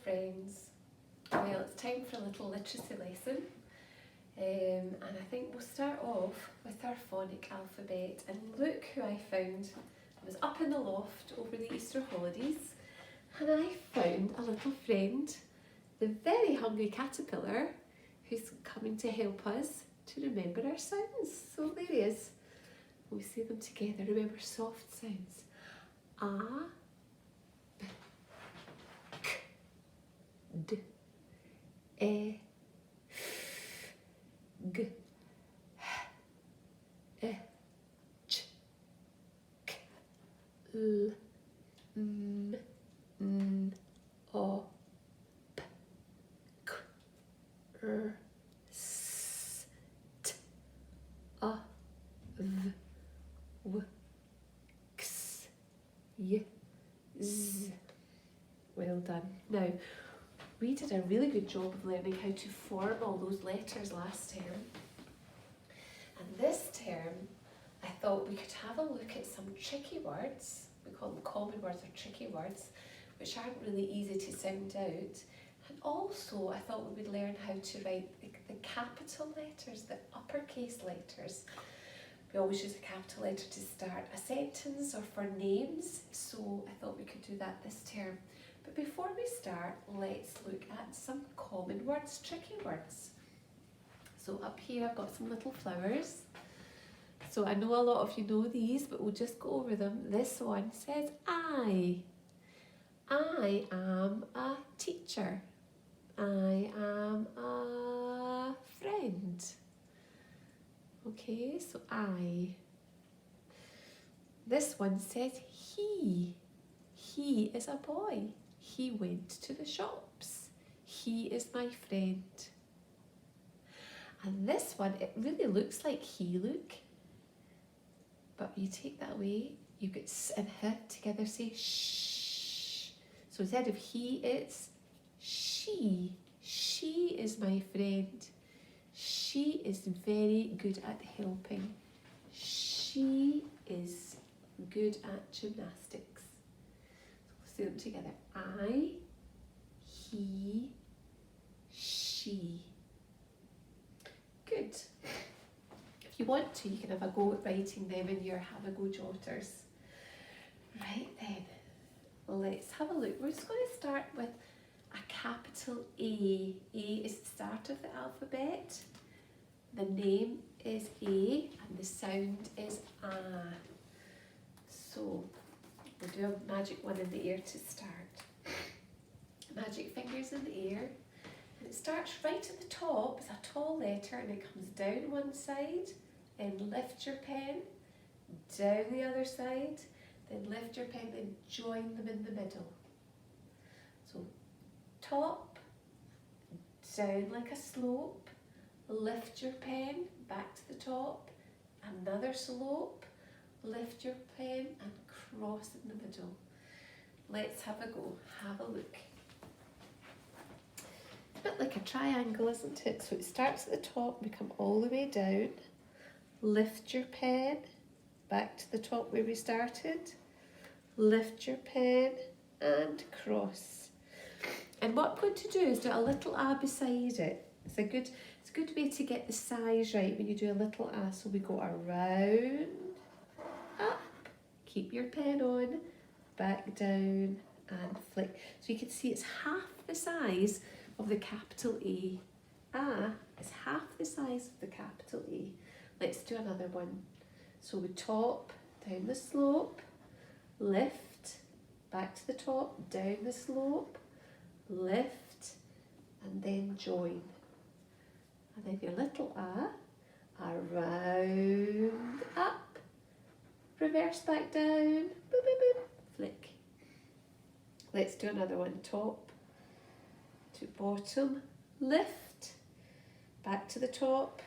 friends. Well, it's time for a little literacy lesson, and I think we'll start off with our phonic alphabet. And look who I found. I was up in the loft over the Easter holidays and I found a little friend, the very hungry caterpillar, who's coming to help us to remember our sounds. So there he is. We'll say them together. Remember soft sounds. A, B, K, D, E, F, G, H, E, Ch, K, L, M, N, O, P, Q, R, S, T, A, V, W, X, Y, Z. Well done. Now, we did a really good job of learning how to form all those letters last term. And this term, I thought we could have a look at some tricky words. We call them common words or tricky words, which aren't really easy to sound out. And also, I thought we would learn how to write the capital letters, the uppercase letters. We always use a capital letter to start a sentence or for names, so I thought we could do that this term. But before we start, let's look at some common words, tricky words. So up here I've got some little flowers. So I know a lot of you know these, but we'll just go over them. This one says I. I am a teacher. I am a friend. Okay, so I. This one says he. He is a boy. He went to the shops. He is my friend. And this one, it really looks like he look. But you take that away, you get s and h together, say shh. So instead of he, it's she. She is my friend. She is very good at helping. She is good at gymnastics. So let's do them together. I, he, she. Good. If you want to, you can have a go at writing them in your have-a-go jotters. Right then, let's have a look. We're just going to start with a capital A. A is the start of the alphabet. The name is A and the sound is A. So we'll do a magic one in the air to start. Magic fingers in the air. And it starts right at the top. It's a tall letter and it comes down one side. Then lift your pen, down the other side. Then lift your pen, then join them in the middle. So top, down like a slope, lift your pen, back to the top, another slope, lift your pen and cross in the middle. Let's have a go, have a look. It's a bit like a triangle, isn't it? So it starts at the top, we come all the way down, lift your pen, back to the top where we started, lift your pen and cross. And what I'm going to do is do a little A beside it. It's a good way to get the size right when you do a little A. So we go around, up, keep your pen on, back down and flick. So you can see it's half the size of the capital A. A is half the size of the capital A. Let's do another one. So we top, down the slope, lift, back to the top, down the slope, lift, and then join. And then your little A, around, up, reverse back down, boop, boop, boop, flick. Let's do another one. Top to bottom, lift, back to the top,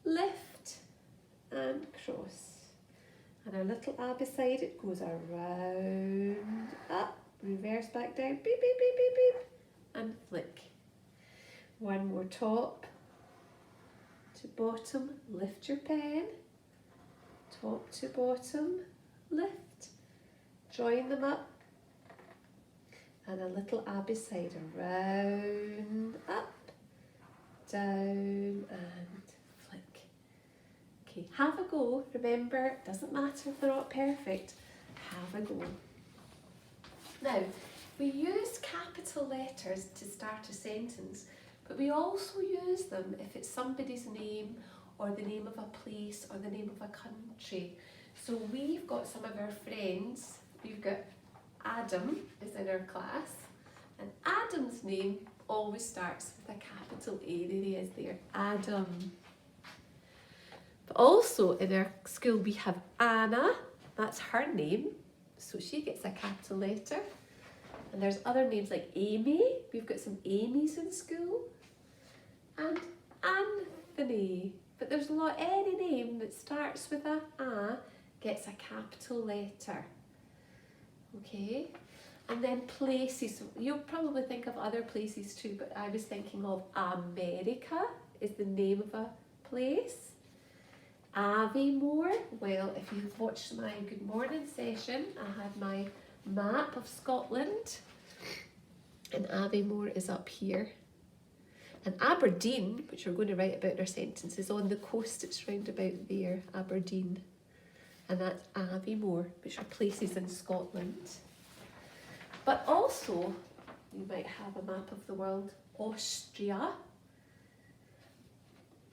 lift, and cross. And our little A beside it goes around, up, reverse back down, beep, beep, beep, beep, beep, and flick. One more. Top to bottom, lift your pen, top to bottom, lift, join them up, and a little A beside her. Round, up, down and flick. Okay, have a go. Remember, it doesn't matter if they're not perfect. Have a go. Now, we use capital letters to start a sentence, but we also use them if it's somebody's name or the name of a place or the name of a country. So we've got some of our friends. We've got Adam is in our class, and Adam's name always starts with a capital A. There he is there, Adam. But also in our school we have Anna, that's her name, so she gets a capital letter. And there's other names like Amy, we've got some Amy's in school, and Anthony. But there's not any name that starts with a gets a capital letter. Okay, and then places. You'll probably think of other places too, but I was thinking of America is the name of a place. Aviemore, well, if you've watched my Good Morning session, I had my map of Scotland, and Aviemore is up here. And Aberdeen, which we're going to write about in our sentence, is on the coast. It's round about there, Aberdeen. And that's Aviemore, which are places in Scotland. But also, you might have a map of the world, Austria,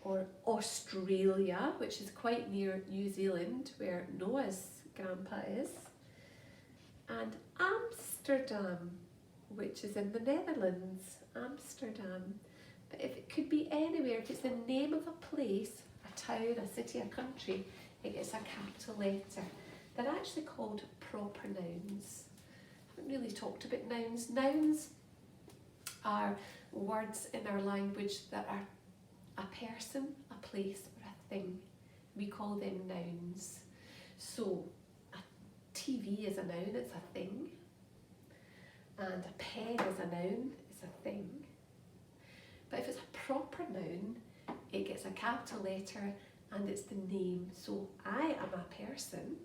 or Australia, which is quite near New Zealand, where Noah's grandpa is, and Amsterdam, which is in the Netherlands, Amsterdam. But if it could be anywhere, if it's the name of a place, a town, a city, a country, it gets a capital letter. They're actually called proper nouns. I haven't really talked about nouns. Nouns are words in our language that are a person, a place, or a thing. We call them nouns. So a TV is a noun, it's a thing. And a pen is a noun, it's a thing. But if it's a proper noun, it gets a capital letter and it's the name. So I am a person,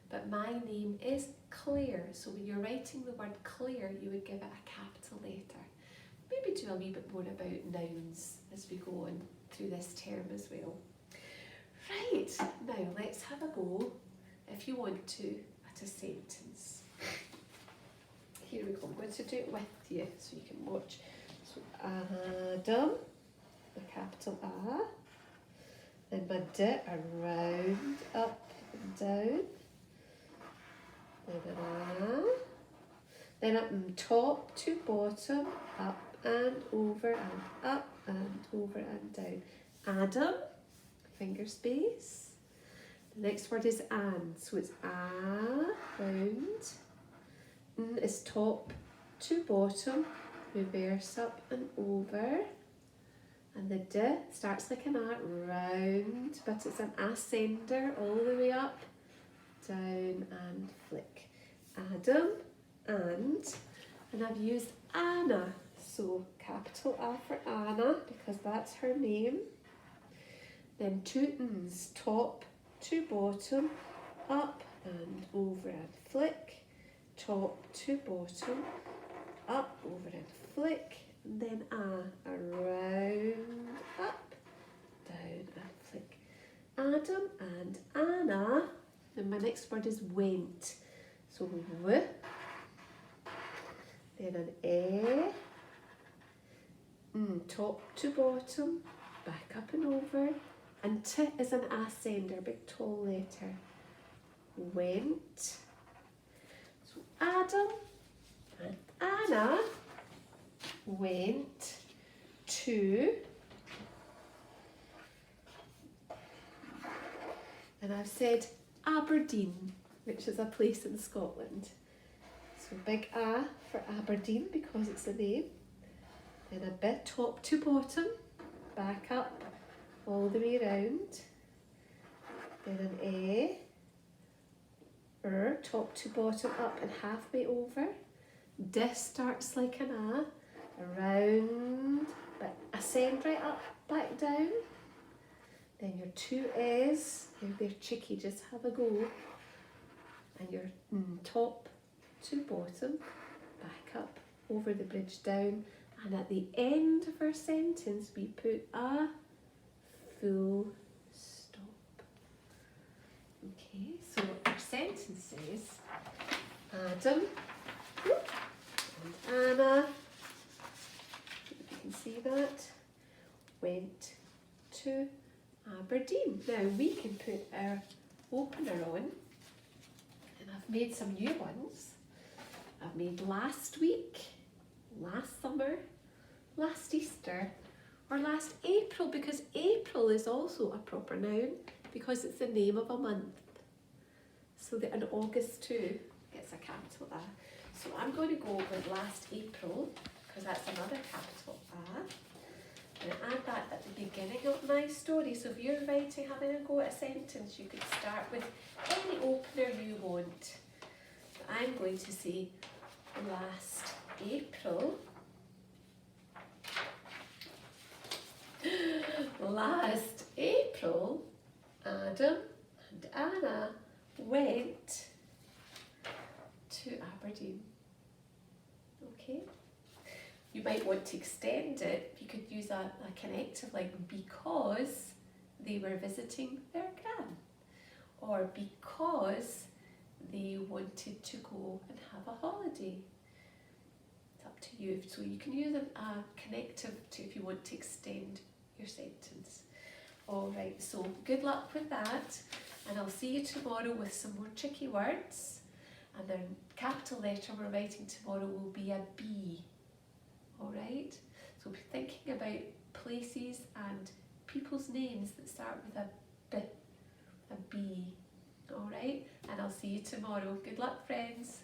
but my name is Claire. So when you're writing the word Claire, you would give it a capital letter. Maybe do a wee bit more about nouns as we go on through this term as well. Right, now let's have a go, if you want to, at a sentence. Here we go, I'm going to do it with you so you can watch. So Adam, the capital A, then my D, around, up and down, then an A, then up from top to bottom, up and over and up and over and down. Adam, finger space. The next word is and, so it's a, round. N is top to bottom, reverse up and over. And the D starts like an A, round, but it's an ascender all the way up, down and flick. Adam, and I've used Anna. So capital A for Anna, because that's her name. Then two N's, top to bottom, up and over and flick. Top to bottom, up, over and flick. And then A, around, up, down and flick. Adam and Anna. Then my next word is went. So W, then an E, top to bottom, back up and over, and T is an ascender, big tall letter. Went. So Adam and Anna went to, and I've said Aberdeen, which is a place in Scotland. So big A for Aberdeen because it's the name. Then a bit top to bottom, back up all the way around. Then an A, top to bottom, up and halfway over. D starts like an A, around, but ascend right up, back down. Then your two A's, they're cheeky, just have a go. And your top to bottom, back up, over the bridge, down, and at the end of our sentence we put a full stop. Okay, so our sentence says, Adam and Anna, you can see that, went to Aberdeen. Now we can put our opener on, and I've made some new ones. I've made last week, last summer, last Easter, or last April, because April is also a proper noun because it's the name of a month. So that, and August too gets a capital A. So I'm going to go with last April because that's another capital A. And add that at the beginning of my story. So if you're writing, having a go at a sentence, you could start with any opener you want. So I'm going to say last April. Last April, Adam and Anna went to Aberdeen. Okay. You might want to extend it. You could use a connective like because they were visiting their gran, or because they wanted to go and have a holiday. It's up to you. So you can use a connective to if you want to extend your sentence. All right, so good luck with that, and I'll see you tomorrow with some more tricky words, and the capital letter we're writing tomorrow will be a B. All right, so be thinking about places and people's names that start with a B. All right, and I'll see you tomorrow. Good luck, friends.